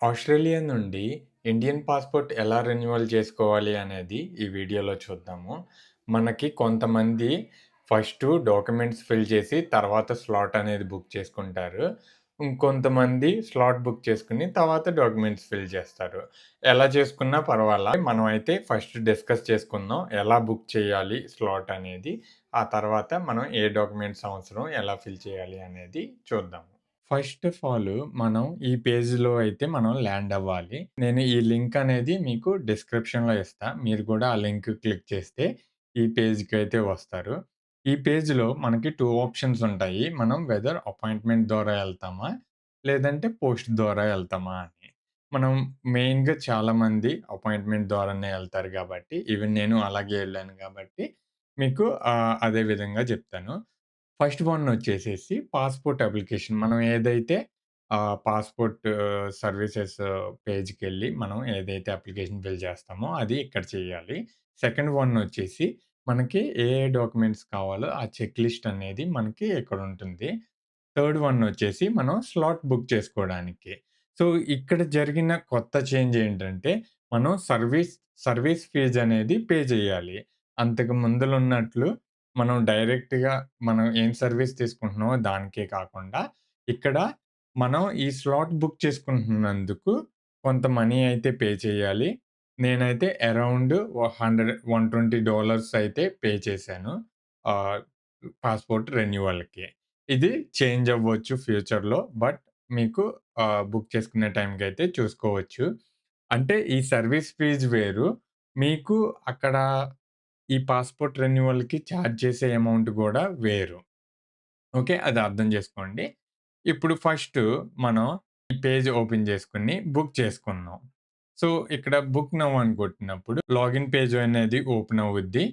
Australia నుండి Indian passport ఎలా renewal చేసుకోవాలి అనేది ఈ వీడియోలో చూద్దాము. మనకి కొంతమంది ఫస్టు డాక్యుమెంట్స్ ఫిల్ చేసి తర్వాత స్లాట్ అనేది బుక్ చేసుకుంటారు. ఇంకొంతమంది స్లాట్ బుక్ చేసుకొని తర్వాత డాక్యుమెంట్స్ ఫిల్ చేస్తారు. ఎలా చేసుకున్నా పర్వాలా. మనమైతే ఫస్ట్ డిస్కస్ చేసుకుందాం. ఎలా బుక్ చేయాలి స్లాట్ అనేది. ఆ తర్వాత మనం ఏ డాక్యుమెంట్స్ అవసరం, ఎలా ఫిల్ చేయాలి అనేది చూద్దాం. ఫస్ట్ ఆఫ్ ఆల్ మనం ఈ పేజ్‌లో అయితే మనం ల్యాండ్ అవ్వాలి. నేను ఈ లింక్ అనేది మీకు డిస్క్రిప్షన్‌లో ఇస్తా. మీరు కూడా ఆ లింక్ క్లిక్ చేస్తే ఈ పేజ్‌కైతే వస్తారు. ఈ పేజ్‌లో మనకి 2 ఆప్షన్స్ ఉంటాయి. మనం వెదర్ అపాయింట్‌మెంట్ ద్వారా ఎళ్తామా? లేదంటే పోస్ట్ ద్వారా ఎళ్తామా అని. మనం మెయిన్‌గా చాలామంది అపాయింట్‌మెంట్ ద్వారానే ఎళ్తారు గాబట్టి, ఈవెన్ నేను అలాగే ఎళ్ళాను గాబట్టి మీకు అదే విధంగా జెప్తాను. ఫస్ట్ వన్ వచ్చేసేసి పాస్‌పోర్ట్ అప్లికేషన్. మనం ఏదైతే పాస్‌పోర్ట్ సర్వీసెస్ పేజ్‌కెళ్ళి మనం ఏదైతే అప్లికేషన్ ఫిల్ చేస్తామో అది ఇక్కడ చేయాలి. సెకండ్ వన్ వచ్చేసి మనకి ఏ ఏ డాక్యుమెంట్స్ కావాలో ఆ చెక్ లిస్ట్ అనేది మనకి ఇక్కడుంటుంది. థర్డ్ వన్ వచ్చేసి మనం స్లాట్ బుక్ చేసుకోవడానికి. సో, ఇక్కడ జరిగిన కొత్త చేంజ్ ఏంటంటే, మనం సర్వీస్ ఫీజ్ అనేది పే చేయాలి. అంతకు ముందులున్నట్లు మనం డైరెక్ట్‌గా మనం ఏం సర్వీస్ తీసుకుంటున్నామో దానికే కాకుండా, ఇక్కడ మనం ఈ స్లాట్ బుక్ చేసుకుంటున్నందుకు కొంత మనీ అయితే పే చేయాలి. నేనైతే అరౌండ్ $120 అయితే పే చేశాను. ఆహ్, పాస్‌పోర్ట్ రెన్యువల్‌కి. ఇది చేంజ్ అవ్వచ్చు ఫ్యూచర్‌లో. బట్ మీకు బుక్ చేసుకునే టైంకైతే చూసుకోవచ్చు. అంటే ఈ సర్వీస్ ఫీజ్ వేరు. మీకు అక్కడ ఈ పాస్‌పోర్ట్ రెన్యువల్‌కి చార్జ్ చేసే అమౌంట్ గూడా వేరు. ఓకే. అది అర్థం జేసుకోండి. ఇప్పుడు ఫస్టు మనం ఈ పేజ్ ఓపెన్ చేసుకొని బుక్ చేసుకుందాం. సో, ఇక్కడ బుక్ నౌ అని కొట్టినప్పుడు లాగిన్ పేజ్ అనేది ఓపెన్ అవుద్ది.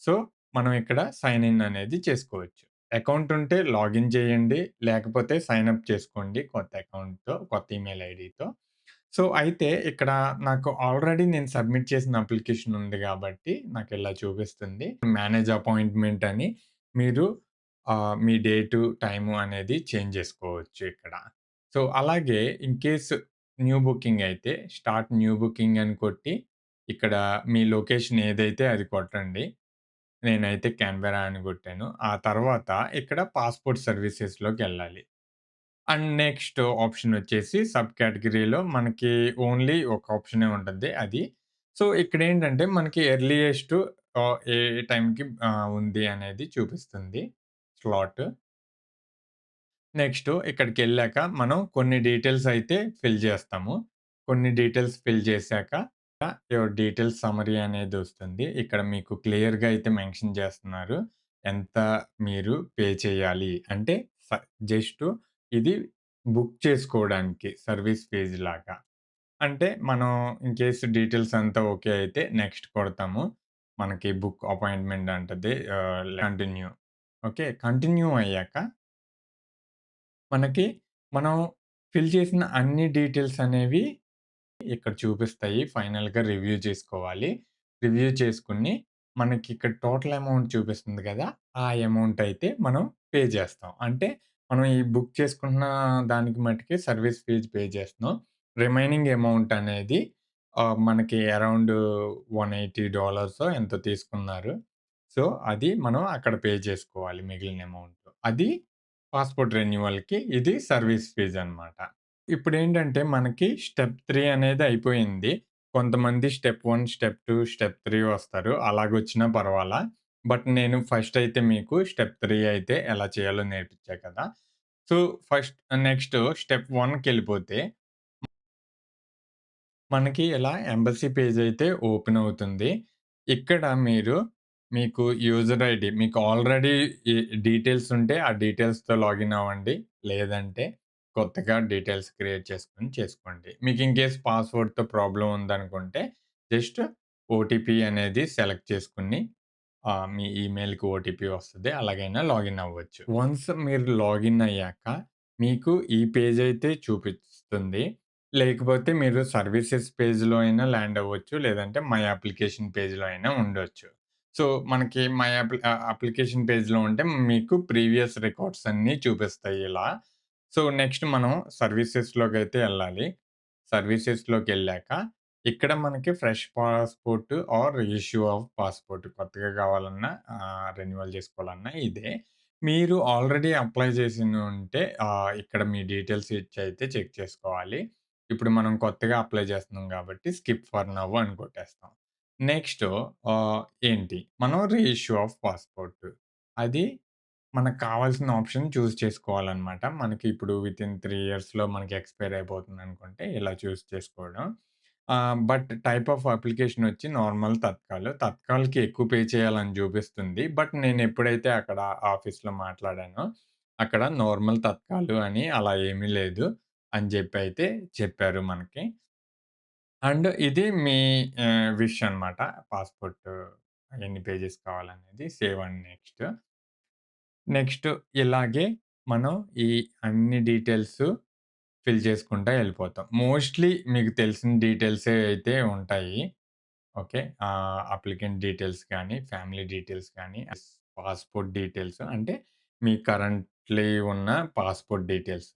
సో, మనం ఇక్కడ సైన్ ఇన్ అనేది చేసుకోవచ్చు. అకౌంట్ ఉంటే లాగిన్ చేయండి. లేకపోతే సైన్ అప్ చేసుకోండి కొత్త అకౌంట్‌తో, కొత్త ఈమెయిల్ ఐడీతో. సో, అయితే ఇక్కడ నాకు ఆల్రెడీ నేను సబ్మిట్ చేసిన అప్లికేషన్ ఉంది గాబట్టి, నాకిలా చూపిస్తుంది. మేనేజ్ అపాయింట్‌మెంట్ అని మీరు మీ డేటు, టైము అనేది చేంజ్ జేసుకోవచ్చు ఇక్కడ. సో, అలాగే ఇన్ కేస్ న్యూ బుకింగ్ అయితే స్టార్ట్ న్యూ బుకింగ్ అని కొట్టి, ఇక్కడ మీ లొకేషన్ ఏదైతే అది కొట్టండి. నేనైతే క్యాన్బెరా అని కొట్టాను. ఆ తర్వాత ఇక్కడ పాస్‌పోర్ట్ సర్వీసెస్‌లోకెళ్ళాలి. అండ్ నెక్స్ట్ ఆప్షన్ వచ్చేసి సబ్ కేటగరీలో మనకి ఓన్లీ ఒక ఆప్షనే ఉంటది అది. సో, ఇక్కడేంటంటే మనకి ఎర్లియెస్ట్ ఏ టైంకి ఉంది అనేది చూపిస్తుంది స్లాట్. నెక్స్ట్ ఇక్కడికెళ్ళాక మనం కొన్ని డీటెయిల్స్ అయితే ఫిల్ చేస్తాము. కొన్ని డీటెయిల్స్ ఫిల్ చేశాక యువర్ డీటెయిల్స్ సమ్మరీ అనేదొస్తుంది. ఇక్కడ మీకు క్లియర్‌గా అయితే మెన్షన్ చేస్తున్నారు. ఎంత మీరు పే చేయాలి. అంటే స జస్టు ఇది బుక్ చేసుకోవడానికి సర్వీస్ ఫీజ్ లాగా. అంటే మనం ఇన్ కేస్ డీటెయిల్స్ అంతా ఓకే అయితే నెక్స్ట్ కొడతాము. మనకి బుక్ అపాయింట్‌మెంట్ అంటది. కంటిన్యూ. ఓకే. కంటిన్యూ అయ్యాక మనకి మనం ఫిల్ చేసిన అన్ని డీటెయిల్స్ అనేవి ఇక్కడ చూపిస్తాయి. ఫైనల్‌గా రివ్యూ చేసుకోవాలి. రివ్యూ చేసుకొని మనకిక్కడ టోటల్ అమౌంట్ చూపిస్తుంది గదా! ఆ అమౌంట్ అయితే మనం పే చేస్తాం. అంటే మనం ఈ బుక్ చేసుకుంటున్న దానికి మట్టుకే సర్వీస్ ఫీజ్ పే చేస్తున్నాం. రిమైనింగ్ అమౌంట్ అనేది మనకి అరౌండ్ $180 ఎంతో తీసుకున్నారు. సో, అది మనం అక్కడ పే చేసుకోవాలి మిగిలిన అమౌంట్. అది పాస్‌పోర్ట్ రెన్యువల్‌కి ఇది సర్వీస్ ఫీజ్ అన్నమాట. ఇప్పుడేంటంటే మనకి స్టెప్ 3 అనేది అయిపోయింది. కొంతమంది స్టెప్ 1, స్టెప్ 2, స్టెప్ 3 వస్తారు. అలాగొచ్చినా పర్వాలా. బట్ నేను ఫస్ట్ అయితే మీకు స్టెప్ 3 అయితే ఎలా చేయాలో నేర్పించా కదా! సో, ఫస్ట్ నెక్స్ట్ స్టెప్ 1కెళ్ళిపోతే మనకి ఇలా ఎంబసీ పేజ్ అయితే ఓపెన్ అవుతుంది. ఇక్కడ మీకు యూజర్ ఐడీ మీకు ఆల్రెడీ ఈ డీటెయిల్స్ ఉంటే ఆ డీటెయిల్స్‌తో లాగిన్ అవ్వండి. లేదంటే కొత్తగా డీటెయిల్స్ క్రియేట్ చేసుకోండి. మీకు ఇన్ కేస్ పాస్వర్డ్‌తో ప్రాబ్లమ్ ఉందనుకుంటే జస్ట్ ఓటీపీ అనేది సెలెక్ట్ చేసుకొని మీ ఈమెయిల్‌కి ఓటీపీ వస్తది. అలాగైనా లాగిన్ అవ్వచ్చు. వన్స్ మీరు లాగిన్ అయ్యాక మీకు ఈ పేజ్ అయితే చూపిస్తుంది. లేకపోతే మీరు సర్వీసెస్ పేజ్‌లో అయినా ల్యాండ్ అవ్వచ్చు. లేదంటే మై అప్లికేషన్ పేజ్‌లో అయినా ఉండొచ్చు. సో, మనకి అప్లికేషన్ పేజ్‌లో ఉంటే మీకు ప్రీవియస్ రికార్డ్స్ అన్నీ చూపిస్తాయి ఇలా. సో, నెక్స్ట్ మనం సర్వీసెస్‌లోకైతే ఎళ్ళాలి. సర్వీసెస్‌లోకెళ్ళాక ఇక్కడ మనకి fresh passport or reissue of passport కొత్తగా కావాలన్నా రెన్యువల్ చేసుకోవాలన్నా ఇదే. మీరు ఆల్రెడీ అప్లై చేసుంటే ఇక్కడ మీ డీటెయిల్స్ ఇచ్చైతే చెక్ చేసుకోవాలి. ఇప్పుడు మనం కొత్తగా అప్లై చేస్తున్నాం కాబట్టి స్కిప్ ఫర్ నౌ అని కొట్టేస్తాం. నెక్స్ట్ ఆహ్, ఏంటి మనం రీఇష్యూ ఆఫ్ పాస్‌పోర్ట్ అది మనకు కావాల్సిన ఆప్షన్ చూజ్ చేసుకోవాలనమాట. మనకి ఇప్పుడు వితిన్ 3 ఇయర్స్‌లో మనకి ఎక్స్‌పైర్ అయిపోతుందనుకుంటే ఇలా చూజ్ చేసుకోవడం. బట్ టైప్ ఆఫ్ అప్లికేషన్ వచ్చి నార్మల్ తత్కాల్. తత్కాల్‌కి ఎక్కువ పే చేయాలని చూపిస్తుంది. బట్ నేనెప్పుడైతే అక్కడ ఆఫీస్‌లో మాట్లాడానో, అక్కడ నార్మల్ తత్కాలు అని అలా ఏమీ లేదు అని జెప్పైతే చెప్పారు మనకి. అండ్ ఇది మీ విష్ అనమాట. పాస్‌పోర్ట్ ఎన్ని పేజెస్ కావాలనేది. Save and next. నెక్స్ట్ ఇలాగే మనం ఈ అన్ని డీటెయిల్స్ ఫిల్ చేసుకుంటా ఎళ్ళిపోతాం. మోస్ట్‌లీ మీకు తెలిసిన డీటెయిల్సే అయితే ఉంటాయి. ఓకే. అప్లికెంట్ డీటెయిల్స్ గానీ, ఫ్యామిలీ డీటెయిల్స్ గానీ, పాస్‌పోర్ట్ డీటెయిల్స్ అంటే మీ కరెంట్‌లీ ఉన్న పాస్‌పోర్ట్ డీటెయిల్స్.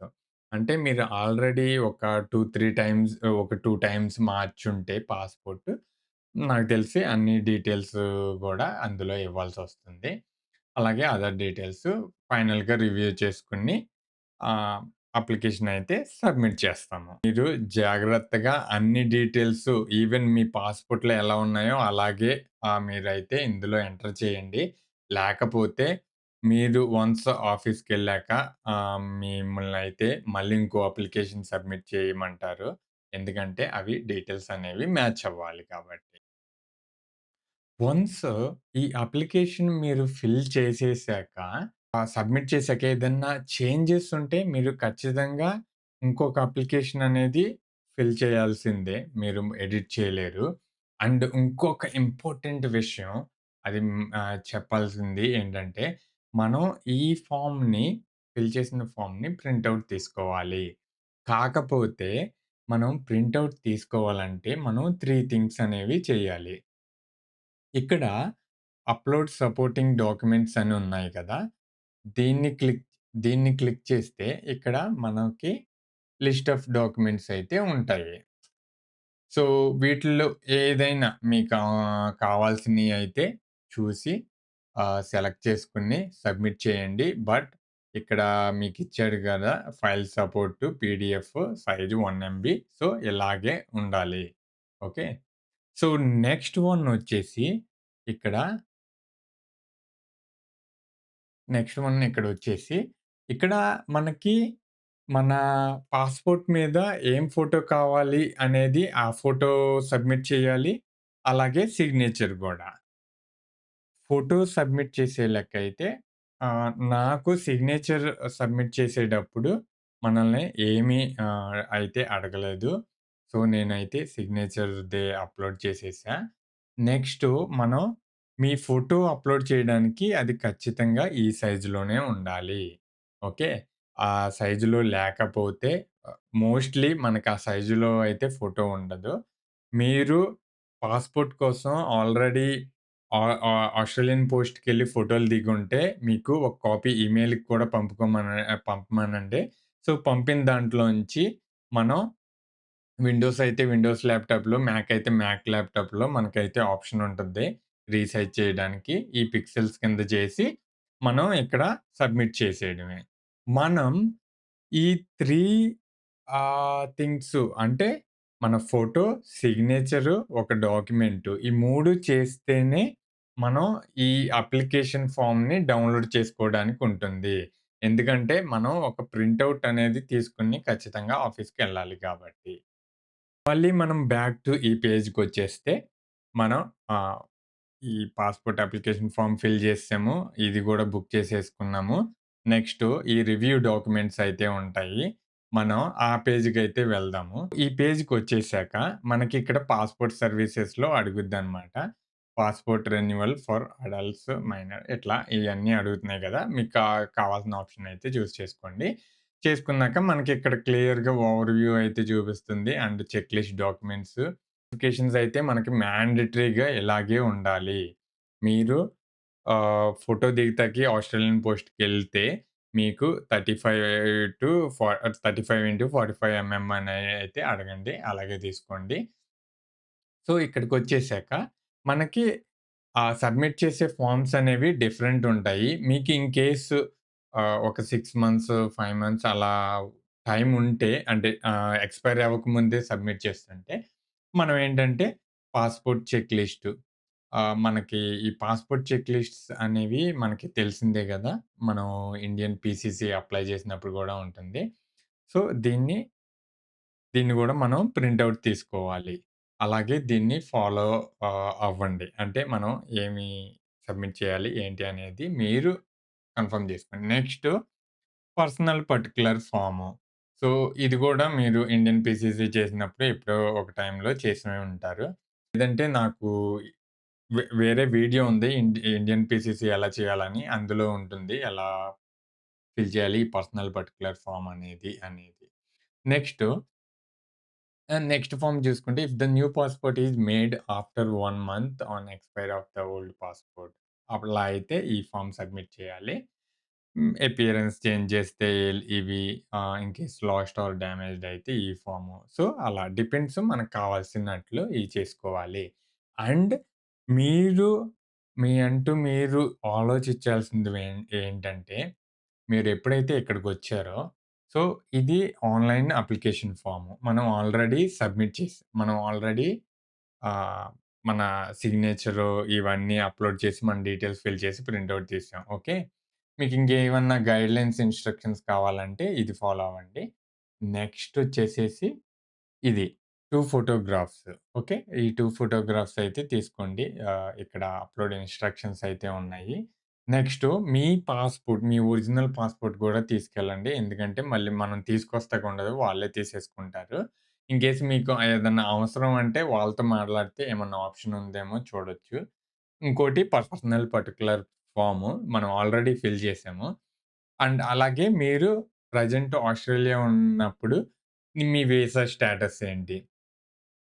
అంటే మీరు ఆల్రెడీ ఒక 2, 3 టైమ్స్ ఒక 2 టైమ్స్ మార్చుంటే పాస్‌పోర్ట్ నాకు తెలిసి అన్ని డీటెయిల్స్ గూడా అందులో ఇవ్వాల్సొస్తుంది. అలాగే అదర్ డీటెయిల్స్ ఫైనల్‌గా రివ్యూ చేసుకొని ఆహ్, అప్లికేషన్ అయితే సబ్మిట్ చేస్తాము. మీరు జాగ్రత్తగా అన్ని డీటెయిల్స్ ఈవెన్ మీ పాస్‌పోర్ట్‌లో ఎలా ఉన్నాయో అలాగే మీరైతే ఇందులో ఎంటర్ చేయండి. లేకపోతే మీరు వన్స్ ఆఫీస్‌కెళ్ళాక మిమ్మల్నయితే మళ్ళీ ఇంకో అప్లికేషన్ సబ్మిట్ చేయమంటారు. ఎందుకంటే అవి డీటెయిల్స్ అనేవి మ్యాచ్ అవ్వాలి కాబట్టి. వన్స్ ఈ అప్లికేషన్ మీరు ఫిల్ చేసేసాక, సబ్మిట్ చేసాక ఏదన్నా చేంజెస్ ఉంటే మీరు ఖచ్చితంగా ఇంకొక అప్లికేషన్ అనేది ఫిల్ చేయాల్సిందే. మీరు ఎడిట్ చేయలేరు. అండ్ ఇంకొక ఇంపార్టెంట్ విషయం చెప్పాల్సింది ఏంటంటే, మనం ఈ ఫార్మ్‌ని ఫిల్ చేసిన ఫార్మ్‌ని ప్రింట్ ఔట్ తీసుకోవాలి. కాకపోతే మనం ప్రింట్ ఔట్ తీసుకోవాలంటే మనం 3 థింగ్స్ అనేవి చేయాలి. ఇక్కడ అప్‌లోడ్ సపోర్టింగ్ డాక్యుమెంట్స్ అని ఉన్నాయి కదా! దీన్ని క్లిక్ దీన్ని క్లిక్ చేస్తే ఇక్కడ మనకి లిస్ట్ ఆఫ్ డాక్యుమెంట్స్ అయితే ఉంటాయి. సో, వీటిల్లో ఏదైనా మీకు కావాల్సినయి అయితే చూసి సెలెక్ట్ చేసుకొని సబ్మిట్ చేయండి. బట్ ఇక్కడ మీకిచ్చాడు గదా! File support PDF size 1 MB. So, ఇలాగే ఉండాలి. ఓకే. సో, నెక్స్ట్ వన్ వచ్చేసి ఇక్కడ నెక్స్ట్ వన్ ఇక్కడొచ్చేసి, ఇక్కడ మనకి మన పాస్‌పోర్ట్ మీద ఏం ఫోటో కావాలి అనేది ఆ ఫోటో సబ్మిట్ చేయాలి. అలాగే సిగ్నేచర్ గూడా. ఫోటో సబ్మిట్ చేసే లెక్కయితే నాకు సిగ్నేచర్ సబ్మిట్ చేసేటప్పుడు మనల్ని ఏమీ అయితే అడగలేదు. సో, నేనైతే సిగ్నేచర్‌దే అప్‌లోడ్ చేసేసా. నెక్స్టు మనం మీ ఫోటో అప్‌లోడ్ చేయడానికి అది ఖచ్చితంగా ఈ సైజులోనే ఉండాలి. ఓకే. ఆ సైజులో లేకపోతే మోస్ట్‌లీ మనకు ఆ సైజులో అయితే ఫోటో ఉండదు. మీరు పాస్‌పోర్ట్ కోసం ఆల్రెడీ ఆ ఆస్ట్రేలియన్ పోస్ట్‌కెళ్ళి ఫోటోలు దిగుంటే, మీకు ఒక కాపీ ఈమెయిల్‌కి కూడా పంపమనండి. సో, పంపిన దాంట్లోంచి మనం విండోస్ అయితే విండోస్ ల్యాప్‌టాప్‌లో, మ్యాక్ అయితే మ్యాక్ ల్యాప్‌టాప్‌లో మనకైతే ఆప్షన్ ఉంటది. రీసైజ్ చేయడానికి. ఈ పిక్సెల్స్ కింద చేసి, మనం ఇక్కడ సబ్మిట్ చేసేయడమే. మనం ఈ 3 థింగ్స్ అంటే మన ఫోటో, సిగ్నేచరు, ఒక డాక్యుమెంటు ఈ 3 చేస్తేనే మనం ఈ అప్లికేషన్ ఫార్మ్‌ని డౌన్‌లోడ్ చేసుకోవడానికి ఉంటుంది. ఎందుకంటే మనం ఒక ప్రింటౌట్ అనేది తీసుకొని ఖచ్చితంగా ఆఫీస్‌కెళ్ళాలి కాబట్టి. మళ్ళీ మనం బ్యాక్ టు ఈ పేజ్‌కొచ్చేస్తే మనం ఆహ్, ఈ పాస్‌పోర్ట్ అప్లికేషన్ ఫార్మ్ ఫిల్ చేసేసాము. ఇది గూడా బుక్ చేసేసుకున్నాము. నెక్స్టు ఈ రివ్యూ డాక్యుమెంట్స్ అయితే ఉంటాయి. మనం ఆ పేజ్‌కైతే వెళ్దాము. ఈ పేజ్‌కొచ్చేసాక మనకిక్కడ పాస్‌పోర్ట్ సర్వీసెస్‌లో అడుగుద్దనమాట. Passport renewal for adults, minor ఇట్లా ఇయన్నీ అడుగుతున్నాయి గదా! మీకు కావాల్సిన ఆప్షన్ అయితే చూజ్ చేసుకోండి. చేసుకున్నాక మనకిక్కడ క్లియర్‌గా ఓవర్‌వ్యూ అయితే చూపిస్తుంది. And check list documents, notifications అయితే మనకి మ్యాండేటరీగా ఇలాగే ఉండాలి. మీరు ఫోటో దిగుతాకి ఆస్ట్రేలియన్ పోస్ట్‌కెళ్తే మీకు 35 టు ఫా 35x45 అని అయితే అడగండి. అలాగే తీసుకోండి. సో, ఇక్కడికొచ్చేసాక మనకి సబ్మిట్ చేసే ఫార్మ్స్ అనేవి డిఫరెంట్ ఉంటాయి. మీకు ఇన్ కేస్ ఒక 6 మంత్స్, 5 మంత్స్ అలా టైమ్ ఉంటే అంటే ఎక్స్‌పైర్ అవ్వకముందే సబ్మిట్ చేస్తుంటే, మనం ఏంటంటే పాస్‌పోర్ట్ చెక్ లిస్టు మనకి ఈ పాస్‌పోర్ట్ చెక్ లిస్ట్స్ అనేవి మనకి తెలిసిందే గదా! మనం ఇండియన్ పీసీసీ అప్లై చేసినప్పుడు గూడా ఉంటుంది. సో, దీన్ని గూడా మనం ప్రింట్ ఔట్ తీసుకోవాలి. అలాగే దీన్ని ఫాలో అవ్వండి. అంటే మనం ఏమి సబ్మిట్ చేయాలి, ఏంటి అనేది మీరు కన్ఫర్మ్ జేసుకోండి. Next personal particular form. So, ఇది గూడా మీరు ఇండియన్ పీసీసీ చేసినప్పుడు ఎప్పుడో ఒక టైంలో చేసే ఉంటారు. లేదంటే నాకు వేరే వీడియో ఉంది. ఇండియన్ పీసీసీ ఎలా చేయాలని. అందులో ఉంటుంది. ఎలా ఫిల్ చేయాలి ఈ పర్సనల్ పర్టిక్యులర్ ఫార్మ్ అనేది. నెక్స్టు నెక్స్ట్ ఫార్మ్ చూసుకుంటే, if the new passport is made after 1 month on expire of the old passport. అలా అయితే ఈ ఫార్మ్ సబ్మిట్ చేయాలి. అపియరెన్స్ చేంజ్ చేస్తే ఇవి in case lost or damaged అయితే ఈ ఫార్ము. సో, అలా డిపెండ్స్ మనకు కావాల్సినట్లు ఇవి చేసుకోవాలి. అండ్ మీరు మీ అంటూ మీరు ఆలోచించాల్సింది ఏంటంటే మీరెప్పుడైతే ఇక్కడికొచ్చారో, సో, ఇది ఆన్‌లైన్ అప్లికేషన్ ఫార్మ్. మనం ఆల్రెడీ ఆహ్, మన సిగ్నేచరు ఇవన్నీ అప్‌లోడ్ చేసి, మన డీటెయిల్స్ ఫిల్ చేసి ప్రింట్ ఔట్ తీసాం. ఓకే. మీకింకేమన్నా గైడ్‌లైన్స్, ఇన్‌స్ట్రక్షన్స్ కావాలంటే ఇది ఫాలో అవ్వండి. నెక్స్ట్ వచ్చేసేసి ఇది 2 ఫోటోగ్రాఫ్స్. ఓకే. ఈ 2 ఫోటోగ్రాఫ్స్ అయితే తీసుకోండి. ఇక్కడ అప్‌లోడ్ ఇన్‌స్ట్రక్షన్స్ అయితే ఉన్నాయి. నెక్స్టు మీ ఒరిజినల్ పాస్‌పోర్ట్ గూడా తీసుకెళ్ళండి. ఎందుకంటే మళ్ళీ మనం తీసుకొస్తాకుండదు. వాళ్ళే తీసేసుకుంటారు. ఇన్ కేస్ మీకు ఏదన్నా అవసరం అంటే వాళ్ళతో మాట్లాడితే ఏమన్నా ఆప్షన్ ఉందేమో చూడొచ్చు. ఇంకోటి పర్సనల్ పర్టిక్యులర్ ఫార్మ్ మనం ఆల్రెడీ ఫిల్ చేసాము. అండ్ అలాగే మీరు ప్రెజెంట్ ఆస్ట్రేలియా ఉన్నప్పుడు మీ వీసా స్టేటస్ ఏంటి?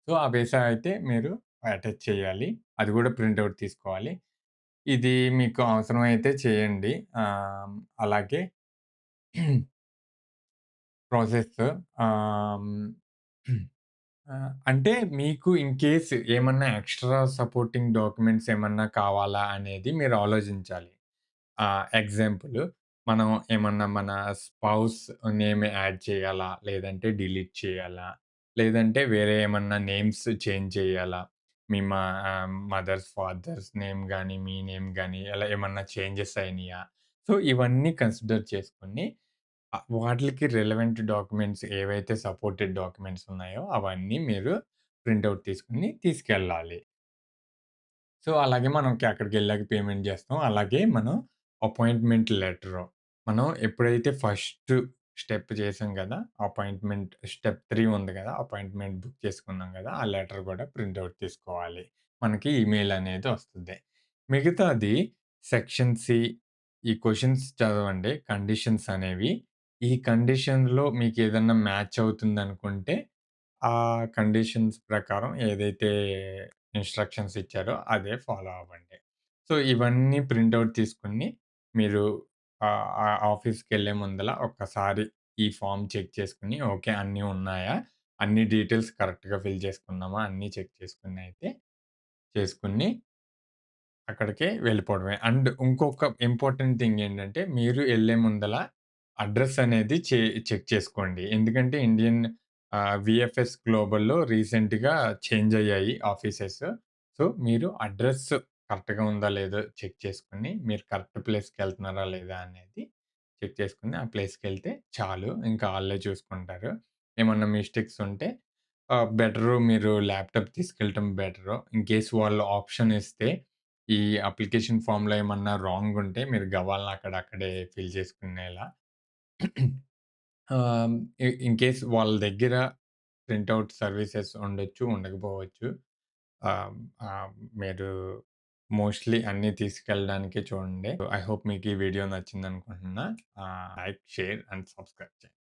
సో, ఆ వీసా అయితే మీరు అటాచ్ చేయాలి. అది గూడా ప్రింట్ ఔట్ తీసుకోవాలి. ఇది మీకు అవసరమైతే చేయండి. అలాగే ప్రాసెస్ ఆహ్, హ్మ్. అంటే మీకు ఇన్ కేస్ ఏమన్నా ఎక్స్‌ట్రా సపోర్టింగ్ డాక్యుమెంట్స్ ఏమన్నా కావాలా అనేది మీరు ఆలోచించాలి. ఎగ్జాంపుల్ మనం ఏమన్నా మన స్పౌస్ నేమ్ యాడ్ చేయాలా? లేదంటే డిలీట్ చేయాలా? లేదంటే వేరే ఏమన్నా నేమ్స్ చేంజ్ చేయాలా? మదర్స్, ఫాదర్స్ నేమ్ గాని, మీ నేమ్ గాని అలా ఏమన్నా చేంజెస్ అయినియా? సో, ఇవన్నీ కన్సిడర్ చేసుకొని వాటిలికి రిలవెంట్ డాక్యుమెంట్స్ ఏవైతే సపోర్టెడ్ డాక్యుమెంట్స్ ఉన్నాయో అవన్నీ మీరు ప్రింట్ ఔట్ తీసుకొని తీసుకెళ్ళాలి. సో, అలాగే మనకి అక్కడికెళ్ళాక పేమెంట్ జేస్తాం. అలాగే మనం అపాయింట్‌మెంట్ లెటరు. మనం ఎప్పుడైతే ఫస్ట్ స్టెప్ చేసాం గదా! స్టెప్ 3 ఉంది గదా! అపాయింట్‌మెంట్ బుక్ చేసుకున్నాం గదా! ఆ లెటర్ గూడా ప్రింట్ ఔట్ తీసుకోవాలి. మనకి ఈమెయిల్ అనేది వస్తది. మిగతాది సెక్షన్ సి ఈ క్వెషన్స్ చదవండి. కండిషన్స్ అనేవి. ఈ కండిషన్‌లో మీకేదన్నా మ్యాచ్ అవుతుందనుకుంటే ఆ కండిషన్స్ ప్రకారం ఏదైతే ఇన్‌స్ట్రక్షన్స్ ఇచ్చారో అదే ఫాలో అవ్వండి. సో, ఇవన్నీ ప్రింట్ ఔట్ తీసుకొని మీరు ఆఫీస్‌కెళ్ళే ముందల ఒక్కసారి ఈ ఫార్మ్ చెక్ చేసుకొని ఓకే. అన్నీ ఉన్నాయా? అన్ని డీటెయిల్స్ కరెక్ట్‌గా ఫిల్ చేసుకున్నామా? అన్నీ చెక్ చేసుకొని అయితే చేసుకొని అక్కడికే వెళ్ళిపోవడమే. అండ్ ఇంకొక ఇంపార్టెంట్ థింగ్ ఏంటంటే, మీరు ఎళ్ళే ముందల అడ్రెస్ అనేది చెక్ చేసుకోండి. ఎందుకంటే వీఎఫ్ఎస్ గ్లోబల్‌లో రీసెంట్‌గా చేంజ్ అయ్యాయి ఆఫీసెస్. సో, మీరు అడ్రెస్ కరెక్ట్‌గా ఉందా లేదో చెక్ చేసుకొని, మీరు కరెక్ట్ ప్లేస్‌కెళ్తున్నారా లేదా అనేది చెక్ చేసుకొని, ఆ ప్లేస్‌కెళ్తే చాలు. ఇంకా ఆళ్ళే చూసుకుంటారు. ఏమన్నా మిస్టేక్స్ ఉంటే మీరు ల్యాప్‌టాప్ తీసుకెళ్ళటం బెటరు. ఇన్ కేస్ వాళ్ళు ఆప్షన్ ఇస్తే ఈ అప్లికేషన్ ఫార్మ్‌లో ఏమన్నా రాంగ్ ఉంటే మీరు గబాల్న అక్కడే ఫిల్ చేసుకునేలా ఆహ్, ఇన్ కేస్ వాళ్ళ దగ్గర ప్రింట్ ఔట్ సర్వీసెస్ ఉండొచ్చు, ఉండకపోవచ్చు. ఆహ్, ఆహ్, మీరు మోస్ట్‌లీ అన్నీ తీసుకెళ్ళడానికే చూడండి. ఐ హోప్ మీకు ఈ వీడియో నచ్చిందనుకుంటున్నా. లైక్, షేర్ అండ్ సబ్స్క్రైబ్ చేయండి.